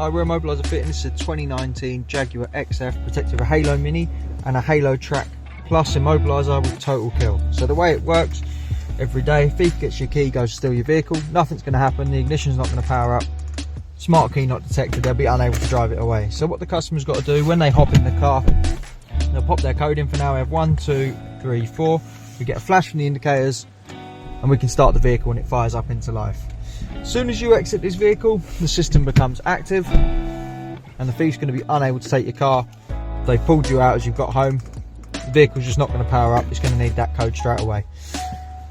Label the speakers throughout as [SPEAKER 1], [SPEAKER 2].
[SPEAKER 1] Hi, we're Immobiliser Fitting. This is a 2019 Jaguar XF protected with a Halo Mini and a Halo Track Plus Immobiliser with TotalKill. So the way it works, every day, thief gets your key, goes to steal your vehicle, nothing's going to happen, the ignition's not going to power up, smart key not detected, they'll be unable to drive it away. So what the customer's got to do, when they hop in the car, they'll pop their code in. For now we have 1, 2, 3, 4. We get a flash from the indicators and we can start the vehicle and it fires up into life. As soon as you exit this vehicle, the system becomes active and the thief's going to be unable to take your car. They've pulled you out as you've got home. The vehicle's just not going to power up. It's going to need that code straight away.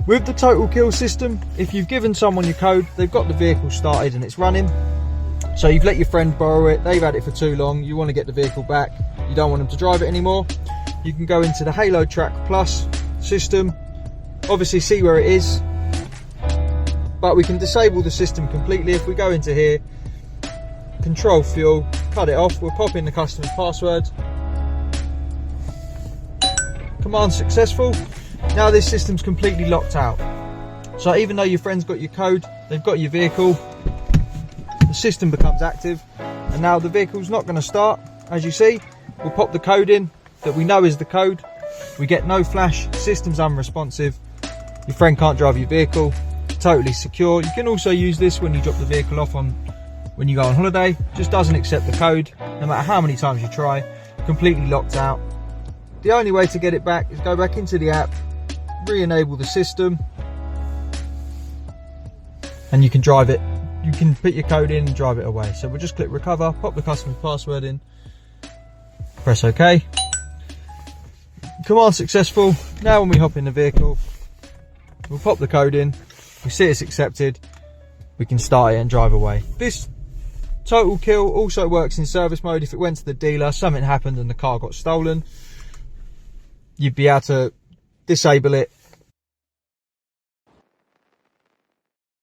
[SPEAKER 1] With the TotalKill system, if you've given someone your code, they've got the vehicle started and it's running. So you've let your friend borrow it, they've had it for too long, you want to get the vehicle back, you don't want them to drive it anymore, you can go into the Halo Track Plus system, obviously see where it is, but we can disable the system completely. If we go into here, control fuel, cut it off, we'll pop in the customer's password, command successful. Now this system's completely locked out. So even though your friend's got your code, they've got your vehicle, the system becomes active and now the vehicle's not going to start. As you see, we'll pop the code in that we know is the code, we get no flash, system's unresponsive, your friend can't drive your vehicle, totally secure. You can also use this when you drop the vehicle off when you go on holiday. Just doesn't accept the code no matter how many times you try. Completely locked out. The only way to get it back is go back into the app, re-enable the system, and you can drive it. You can put your code in and drive it away. So we'll just click recover, pop the customer's password in, press OK. Command successful. Now when we hop in the vehicle, we'll pop the code in, we see it's accepted, we can start it and drive away. This TotalKill also works in service mode. If it went to the dealer, something happened and the car got stolen, you'd be able to disable it